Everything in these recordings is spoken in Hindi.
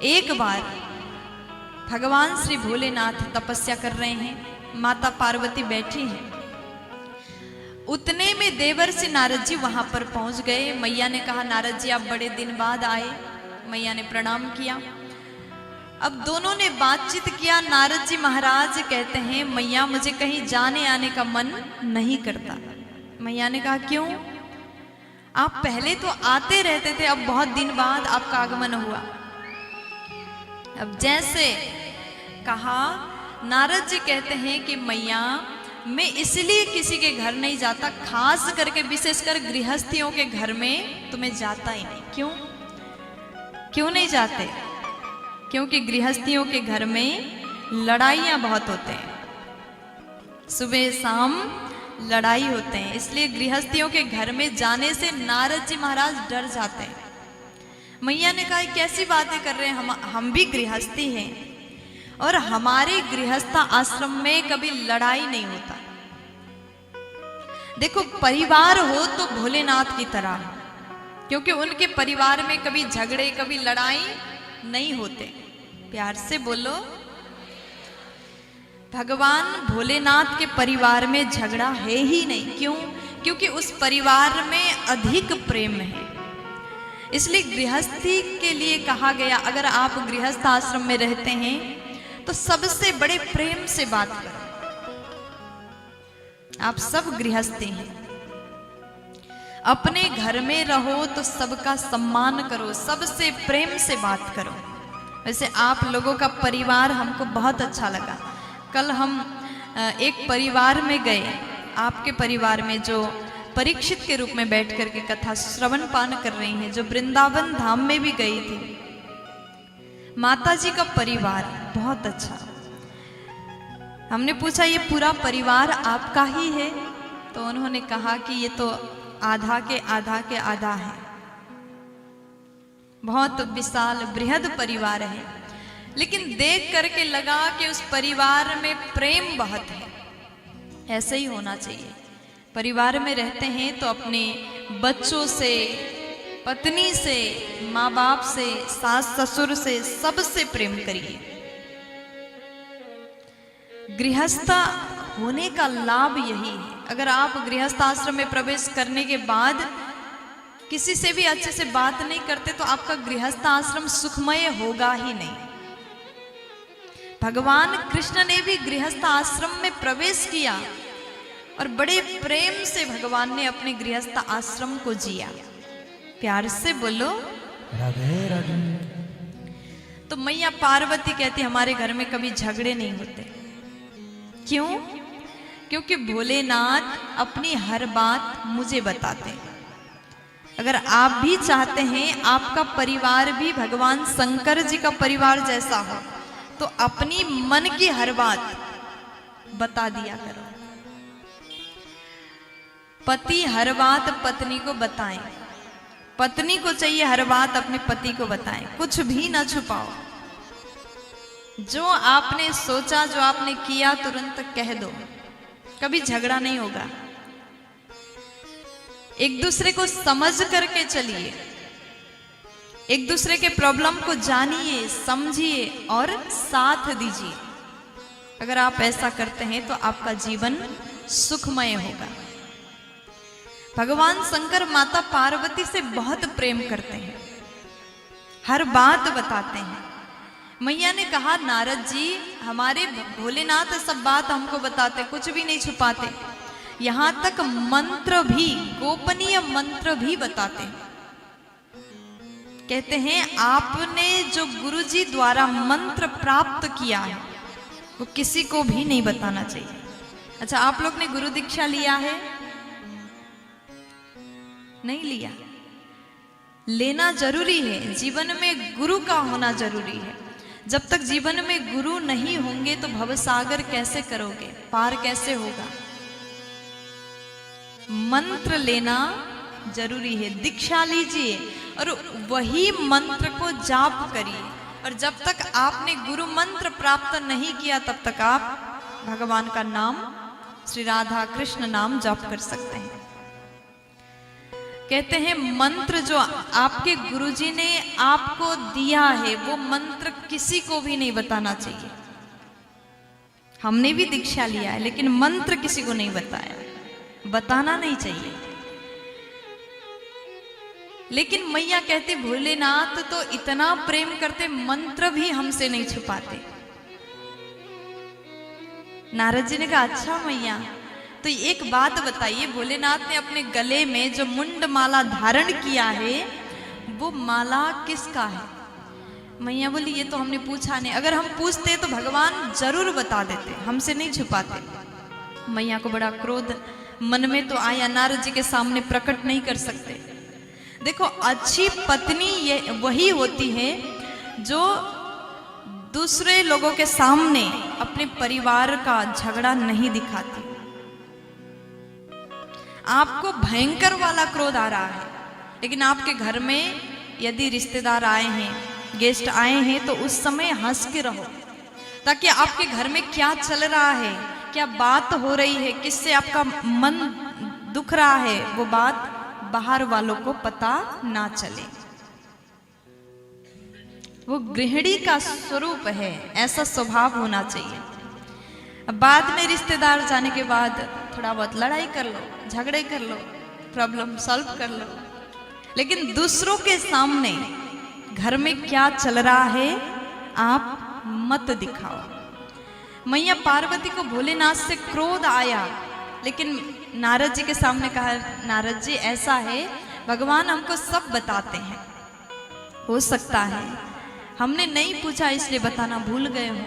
एक बार भगवान श्री भोलेनाथ तपस्या कर रहे हैं, माता पार्वती बैठी हैं। उतने में देवर्षि नारद जी वहां पर पहुंच गए। मैया ने कहा, नारद जी आप बड़े दिन बाद आए। मैया ने प्रणाम किया। अब दोनों ने बातचीत किया। नारद जी महाराज कहते हैं, मैया मुझे कहीं जाने आने का मन नहीं करता। मैया ने कहा, क्यों? आप पहले तो आते रहते थे, अब बहुत दिन बाद आपका आगमन हुआ। अब जैसे कहा, नारद जी कहते हैं कि मैया मैं इसलिए किसी के घर नहीं जाता, खास करके विशेषकर गृहस्थियों के घर में तो मैं जाता ही नहीं। क्यों? क्यों नहीं जाते? क्योंकि गृहस्थियों के घर में लड़ाइयाँ बहुत होते हैं, सुबह शाम लड़ाई होते हैं, इसलिए गृहस्थियों के घर में जाने से नारद जी महाराज डर जाते हैं। मैया ने कहा, कैसी बातें कर रहे हैं, हम भी गृहस्थी हैं और हमारे गृहस्थ आश्रम में कभी लड़ाई नहीं होता। देखो, परिवार हो तो भोलेनाथ की तरह, क्योंकि उनके परिवार में कभी झगड़े कभी लड़ाई नहीं होते। प्यार से बोलो, भगवान भोलेनाथ के परिवार में झगड़ा है ही नहीं। क्यों? क्योंकि उस परिवार में अधिक प्रेम है। इसलिए गृहस्थी के लिए कहा गया, अगर आप गृहस्थ आश्रम में रहते हैं तो सबसे बड़े प्रेम से बात करो। आप सब गृहस्थी हैं, अपने घर में रहो तो सबका सम्मान करो, सबसे प्रेम से बात करो। वैसे आप लोगों का परिवार हमको बहुत अच्छा लगा। कल हम एक परिवार में गए, आपके परिवार में जो परीक्षित के रूप में बैठ करके कथा श्रवण पान कर रही हैं, जो वृंदावन धाम में भी गई थी। माता जी का परिवार बहुत अच्छा। हमने पूछा, ये पूरा परिवार आपका ही है? तो उन्होंने कहा कि ये तो आधा के आधा है। बहुत विशाल बृहद परिवार है, लेकिन देख करके लगा कि उस परिवार में प्रेम बहुत है। ऐसे ही होना चाहिए। परिवार में रहते हैं तो अपने बच्चों से, पत्नी से, माँ बाप से, सास ससुर से, सबसे प्रेम करिए। गृहस्थ होने का लाभ यही है। अगर आप गृहस्थ आश्रम में प्रवेश करने के बाद किसी से भी अच्छे से बात नहीं करते तो आपका गृहस्थ आश्रम सुखमय होगा ही नहीं। भगवान कृष्ण ने भी गृहस्थ आश्रम में प्रवेश किया और बड़े प्रेम से भगवान ने अपने गृहस्थ आश्रम को जिया। प्यार से बोलो राधे राधे। तो मैया पार्वती कहती, हमारे घर में कभी झगड़े नहीं होते। क्यों? क्योंकि भोलेनाथ अपनी हर बात मुझे बताते हैं। अगर आप भी चाहते हैं आपका परिवार भी भगवान शंकर जी का परिवार जैसा हो, तो अपनी मन की हर बात बता दिया करो। पति हर बात पत्नी को बताएं, पत्नी को चाहिए हर बात अपने पति को बताएं। कुछ भी ना छुपाओ। जो आपने सोचा, जो आपने किया, तुरंत कह दो। कभी झगड़ा नहीं होगा। एक दूसरे को समझ करके चलिए, एक दूसरे के प्रॉब्लम को जानिए, समझिए और साथ दीजिए। अगर आप ऐसा करते हैं तो आपका जीवन सुखमय होगा। भगवान शंकर माता पार्वती से बहुत प्रेम करते हैं, हर बात बताते हैं। मैया ने कहा, नारद जी हमारे भोलेनाथ सब बात हमको बताते, कुछ भी नहीं छुपाते। यहां तक मंत्र भी, गोपनीय मंत्र भी बताते हैं। कहते हैं आपने जो गुरुजी द्वारा मंत्र प्राप्त किया है वो किसी को भी नहीं बताना चाहिए। अच्छा, आप लोग ने गुरु दीक्षा लिया है? नहीं लिया? लेना जरूरी है। जीवन में गुरु का होना जरूरी है। जब तक जीवन में गुरु नहीं होंगे तो भवसागर कैसे करोगे, पार कैसे होगा? मंत्र लेना जरूरी है। दीक्षा लीजिए और वही मंत्र को जाप करिए। और जब तक आपने गुरु मंत्र प्राप्त नहीं किया तब तक आप भगवान का नाम, श्री राधा कृष्ण नाम जाप कर सकते हैं। कहते हैं मंत्र जो आपके गुरुजी ने आपको दिया है वो मंत्र किसी को भी नहीं बताना चाहिए। हमने भी दीक्षा लिया है लेकिन मंत्र किसी को नहीं बताया, बताना नहीं चाहिए। लेकिन मैया कहते भोलेनाथ तो इतना प्रेम करते, मंत्र भी हमसे नहीं छुपाते। नारद जी ने कहा अच्छा मैया तो एक बात बताइए, भोलेनाथ ने अपने गले में जो मुंड माला धारण किया है वो माला किसका है? मैया बोली ये तो हमने पूछा नहीं, अगर हम पूछते तो भगवान जरूर बता देते, हमसे नहीं छुपाते। मैया को बड़ा क्रोध मन में तो आया, नारद जी के सामने प्रकट नहीं कर सकते। देखो अच्छी पत्नी ये वही होती है जो दूसरे लोगों के सामने अपने परिवार का झगड़ा नहीं दिखाती। आपको भयंकर वाला क्रोध आ रहा है लेकिन आपके घर में यदि रिश्तेदार आए हैं, गेस्ट आए हैं तो उस समय हंस के रहो, ताकि आपके घर में क्या चल रहा है, क्या बात हो रही है, किससे आपका मन दुख रहा है, वो बात बाहर वालों को पता ना चले। वो गृहिणी का स्वरूप है, ऐसा स्वभाव होना चाहिए। अब बाद में रिश्तेदार जाने के बाद थोड़ा बहुत लड़ाई कर लो, झगड़े कर लो, प्रॉब्लम सॉल्व कर लो, लेकिन दूसरों के सामने घर में क्या चल रहा है आप मत दिखाओ। मैया पार्वती को भोलेनाथ से क्रोध आया लेकिन नारद जी के सामने कहा नारद जी ऐसा है भगवान हमको सब बताते हैं, हो सकता है हमने नहीं पूछा इसलिए बताना भूल गए हो।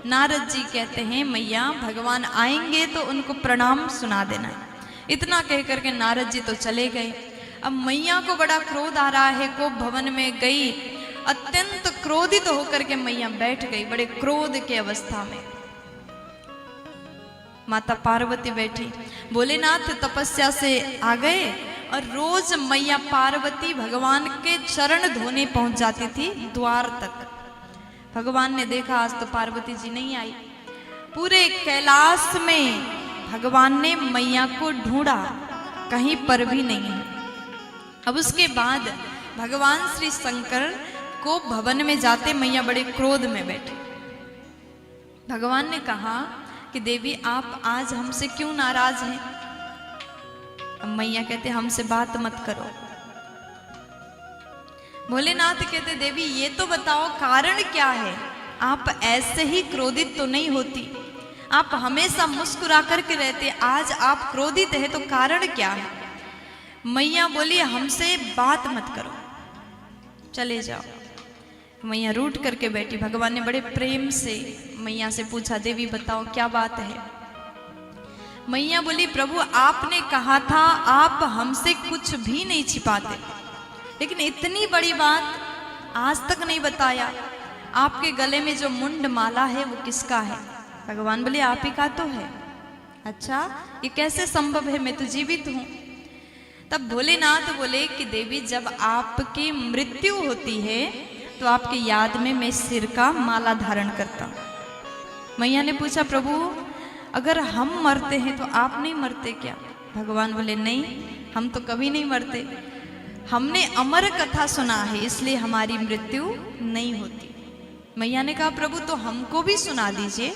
नारद जी कहते हैं मैया भगवान आएंगे तो उनको प्रणाम सुना देना। इतना कह करके नारद जी तो चले गए। अब मैया को बड़ा क्रोध आ रहा है, को भवन में गई, अत्यंत क्रोधित होकर के मैया बैठ गई, बड़े क्रोध के अवस्था में। माता पार्वती बैठी, भोलेनाथ तपस्या से आ गए और रोज मैया पार्वती भगवान के चरण धोने पहुंच जाती थी द्वार तक। भगवान ने देखा आज तो पार्वती जी नहीं आई। पूरे कैलाश में भगवान ने मैया को ढूंढा, कहीं पर भी नहीं है। अब उसके बाद भगवान श्री शंकर को भवन में जाते मैया बड़े क्रोध में बैठे। भगवान ने कहा कि देवी आप आज हमसे क्यों नाराज हैं? अब मैया कहते हमसे बात मत करो। भोलेनाथ कहते देवी ये तो बताओ कारण क्या है? आप ऐसे ही क्रोधित तो नहीं होती, आप हमेशा मुस्कुरा करके रहते, आज आप क्रोधित है तो कारण क्या है? मैया बोली हमसे बात मत करो, चले जाओ। मैया रूठ करके बैठी। भगवान ने बड़े प्रेम से मैया से पूछा देवी बताओ क्या बात है? मैया बोली प्रभु आपने कहा था आप हमसे कुछ भी नहीं छिपाते, लेकिन इतनी बड़ी बात आज तक नहीं बताया। आपके गले में जो मुंड माला है वो किसका है? भगवान बोले आप ही का तो है। अच्छा ये कैसे संभव है, मैं तो जीवित हूं। तब भोलेनाथ बोले कि देवी जब आपकी मृत्यु होती है तो आपके याद में मैं सिर का माला धारण करता हूं। मैया ने पूछा प्रभु अगर हम मरते हैं तो आप नहीं मरते क्या? भगवान बोले नहीं हम तो कभी नहीं मरते, हमने अमर कथा सुना है इसलिए हमारी मृत्यु नहीं होती। मैया ने कहा प्रभु तो हमको भी सुना दीजिए।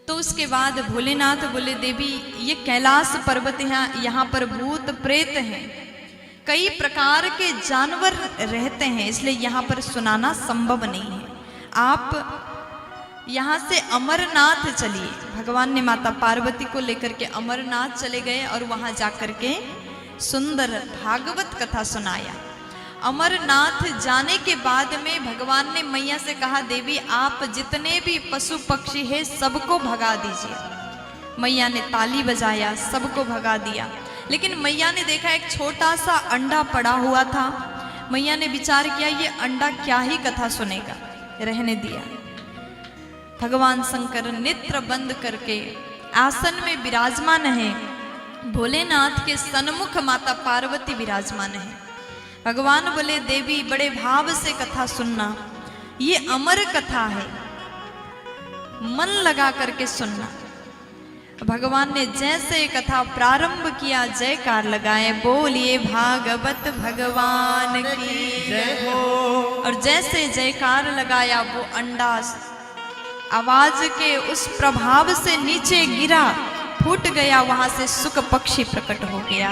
तो उसके बाद भोलेनाथ बोले देवी ये कैलाश पर्वत यहाँ पर भूत प्रेत हैं, कई प्रकार के जानवर रहते हैं, इसलिए यहाँ पर सुनाना संभव नहीं है। आप यहाँ से अमरनाथ चलिए। भगवान ने माता पार्वती को लेकर के अमरनाथ चले गए और वहाँ जाकर के सुंदर भागवत कथा सुनाया। अमरनाथ जाने के बाद में भगवान ने मैया से कहा देवी आप जितने भी पशु पक्षी है सबको भगा दीजिए। मैया ने ताली बजाया, सबको भगा दिया। लेकिन मैया ने देखा एक छोटा सा अंडा पड़ा हुआ था। मैया ने विचार किया ये अंडा क्या ही कथा सुनेगा, रहने दिया। भगवान शंकर नेत्र बंद करके आसन में विराजमान है। भोलेनाथ के सन्मुख माता पार्वती विराजमान है। भगवान बोले देवी बड़े भाव से कथा सुनना, ये अमर कथा है, मन लगा करके सुनना। भगवान ने जैसे कथा प्रारंभ किया, जयकार लगाए, बोलिए भागवत भगवान की जय हो। और जैसे जयकार लगाया वो अंडा आवाज के उस प्रभाव से नीचे गिरा, फूट गया, वहां से शुक पक्षी प्रकट हो गया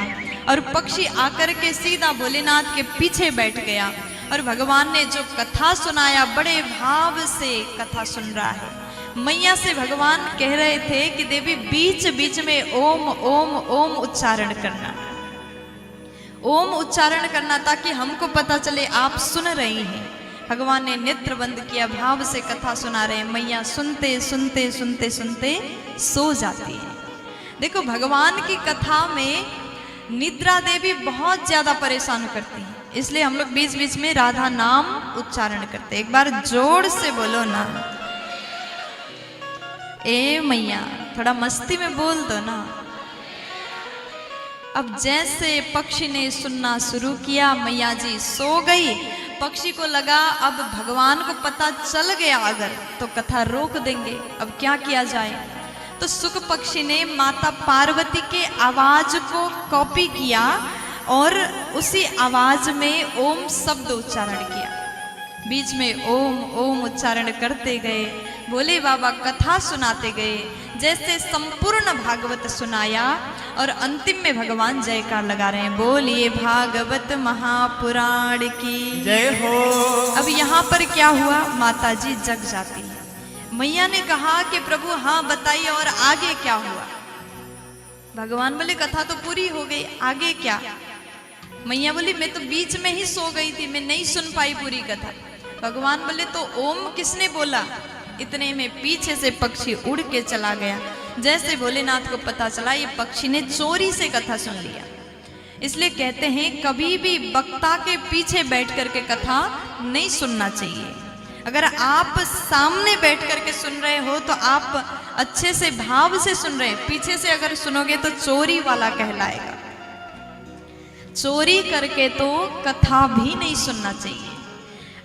और पक्षी आकर के सीधा भोलेनाथ के पीछे बैठ गया। और भगवान ने जो कथा सुनाया, बड़े भाव से कथा सुन रहा है। मैया से भगवान कह रहे थे कि देवी बीच बीच में ओम ओम ओम उच्चारण करना, ओम उच्चारण करना, ताकि हमको पता चले आप सुन रही हैं। भगवान ने नेत्र बंद किया, भाव से कथा सुना रहे हैं। मैया सुनते सुनते सुनते सुनते सो जाती है। देखो, भगवान की कथा में निद्रा देवी बहुत ज्यादा परेशान करती है, इसलिए हम लोग बीच बीच में राधा नाम उच्चारण करते हैं। एक बार जोर से बोलो ना, ए मैया, थोड़ा मस्ती में बोल दो ना। अब जैसे पक्षी ने सुनना शुरू किया, मैया जी सो गई। पक्षी को लगा अब भगवान को पता चल गया अगर, तो कथा रोक देंगे, अब क्या किया जाए। तो शुक पक्षी ने माता पार्वती के आवाज को कॉपी किया और उसी आवाज में ओम शब्द उच्चारण किया। बीच में ओम ओम उच्चारण करते गए, भोले बाबा कथा सुनाते गए, जैसे संपूर्ण भागवत सुनाया और अंतिम में भगवान जयकार लगा रहे हैं, बोलिए भागवत महापुराण की जय हो। अब यहाँ पर क्या हुआ, माता जी जग जाती है। मैया ने कहा कि प्रभु हाँ बताइए और आगे क्या हुआ। भगवान बोले कथा तो पूरी हो गई, आगे क्या। मैया बोली मैं तो बीच में ही सो गई थी, मैं नहीं सुन पाई पूरी कथा। भगवान बोले तो ओम किसने बोला। इतने में पीछे से पक्षी उड़ के चला गया। जैसे भोलेनाथ को पता चला, ये पक्षी ने चोरी से कथा सुन लिया। इसलिए कहते हैं कभी भी वक्ता के पीछे बैठ करके कथा नहीं सुनना चाहिए। अगर आप सामने बैठ करके सुन रहे हो तो आप अच्छे से भाव से सुन रहे हैं, पीछे से अगर सुनोगे तो चोरी वाला कहलाएगा। चोरी करके तो कथा भी नहीं सुनना चाहिए।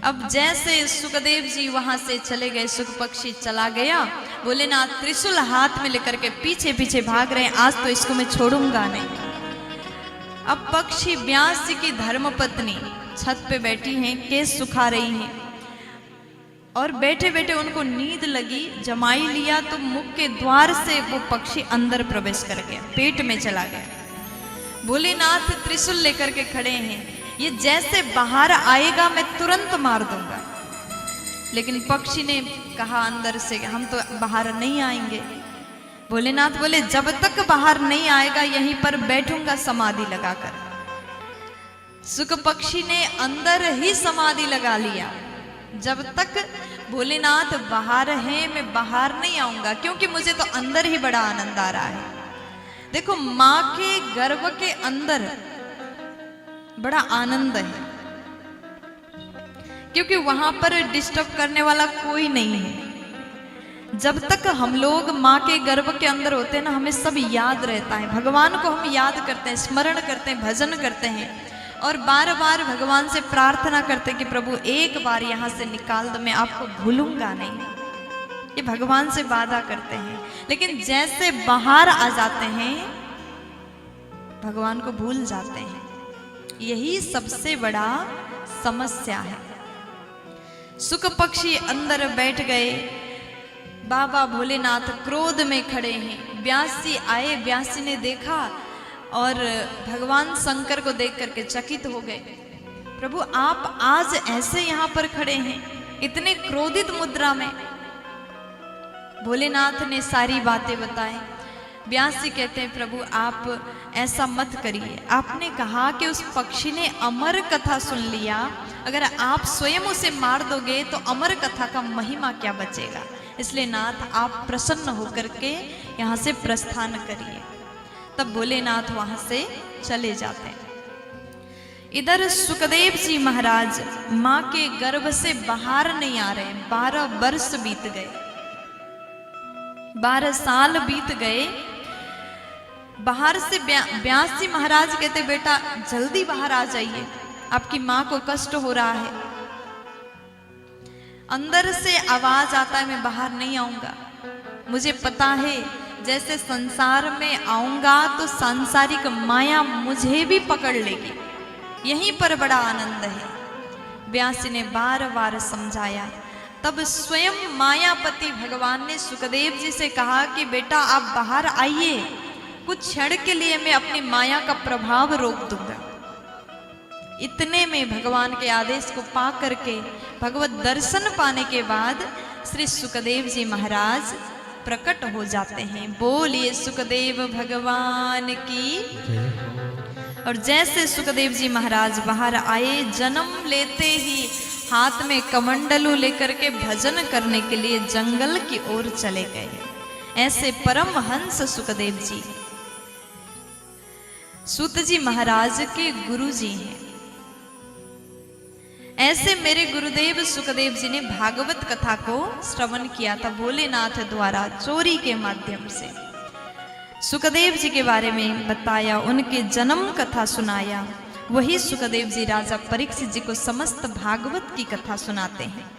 अब जैसे सुखदेव जी वहां से चले गए, सुख पक्षी चला गया, भोलेनाथ त्रिशूल हाथ में लेकर के पीछे पीछे भाग रहे हैं, आज तो इसको मैं छोड़ूंगा नहीं। अब पक्षी व्यास जी की धर्मपत्नी छत पे बैठी हैं, केस सुखा रही हैं और बैठे बैठे उनको नींद लगी, जमाई लिया तो मुख के द्वार से वो पक्षी अंदर प्रवेश कर गया, पेट में चला गया। भोलेनाथ त्रिशूल लेकर के खड़े हैं, ये जैसे बाहर आएगा मैं तुरंत मार दूंगा। लेकिन पक्षी ने कहा अंदर से हम तो बाहर नहीं आएंगे। भोलेनाथ बोले जब तक बाहर नहीं आएगा यहीं पर बैठूंगा समाधि लगाकर। सुख पक्षी ने अंदर ही समाधि लगा लिया। जब तक भोलेनाथ बाहर हैं मैं बाहर नहीं आऊंगा, क्योंकि मुझे तो अंदर ही बड़ा आनंद आ रहा है। देखो, माँ के गर्भ के अंदर बड़ा आनंद है, क्योंकि वहां पर डिस्टर्ब करने वाला कोई नहीं है। जब तक हम लोग माँ के गर्भ के अंदर होते हैं ना, हमें सब याद रहता है, भगवान को हम याद करते हैं, स्मरण करते हैं, भजन करते हैं और बार बार भगवान से प्रार्थना करते हैं कि प्रभु एक बार यहाँ से निकाल दो, मैं आपको भूलूंगा नहीं। ये भगवान से वादा करते हैं। लेकिन जैसे बाहर आ जाते हैं भगवान को भूल जाते हैं। यही सबसे बड़ा समस्या है। सुख पक्षी अंदर बैठ गए, बाबा भोलेनाथ क्रोध में खड़े हैं। व्यास जी आए, व्यास जी ने देखा और भगवान शंकर को देख करके चकित हो गए। प्रभु आप आज ऐसे यहाँ पर खड़े हैं, इतने क्रोधित मुद्रा में। भोलेनाथ ने सारी बातें बताई। व्यास जी कहते हैं प्रभु आप ऐसा मत करिए, आपने कहा कि उस पक्षी ने अमर कथा सुन लिया, अगर आप स्वयं उसे मार दोगे तो अमर कथा का महिमा क्या बचेगा। इसलिए नाथ आप प्रसन्न होकर के यहाँ से प्रस्थान करिए। तब भोलेनाथ वहां से चले जाते हैं। इधर सुखदेव जी महाराज माँ के गर्भ से बाहर नहीं आ रहे। 12 वर्ष बीत गए, 12 साल बीत गए। बाहर से व्यास जी महाराज कहते बेटा जल्दी बाहर आ जाइए, आपकी माँ को कष्ट हो रहा है। अंदर से आवाज आता है मैं बाहर नहीं आऊंगा, मुझे पता है जैसे संसार में आऊंगा तो सांसारिक माया मुझे भी पकड़ लेगी, यहीं पर बड़ा आनंद है। व्यास ने बार बार समझाया। तब स्वयं मायापति भगवान ने सुखदेव जी से कहा कि बेटा आप बाहर आइए, कुछ क्षण के लिए मैं अपनी माया का प्रभाव रोक दूंगा। इतने में भगवान के आदेश को पा करके भगवत दर्शन पाने के बाद श्री सुखदेव जी महाराज प्रकट हो जाते हैं। बोलिए सुखदेव भगवान की। और जैसे सुखदेव जी महाराज बाहर आए, जन्म लेते ही हाथ में कमंडलू लेकर के भजन करने के लिए जंगल की ओर चले गए। ऐसे परम हंस सुखदेव जी सूत जी महाराज के गुरु जी हैं। ऐसे मेरे गुरुदेव सुखदेव जी ने भागवत कथा को श्रवण किया था भोलेनाथ द्वारा, चोरी के माध्यम से सुखदेव जी के बारे में बताया, उनके जन्म कथा सुनाया। वही सुखदेव जी राजा परीक्षित जी को समस्त भागवत की कथा सुनाते हैं।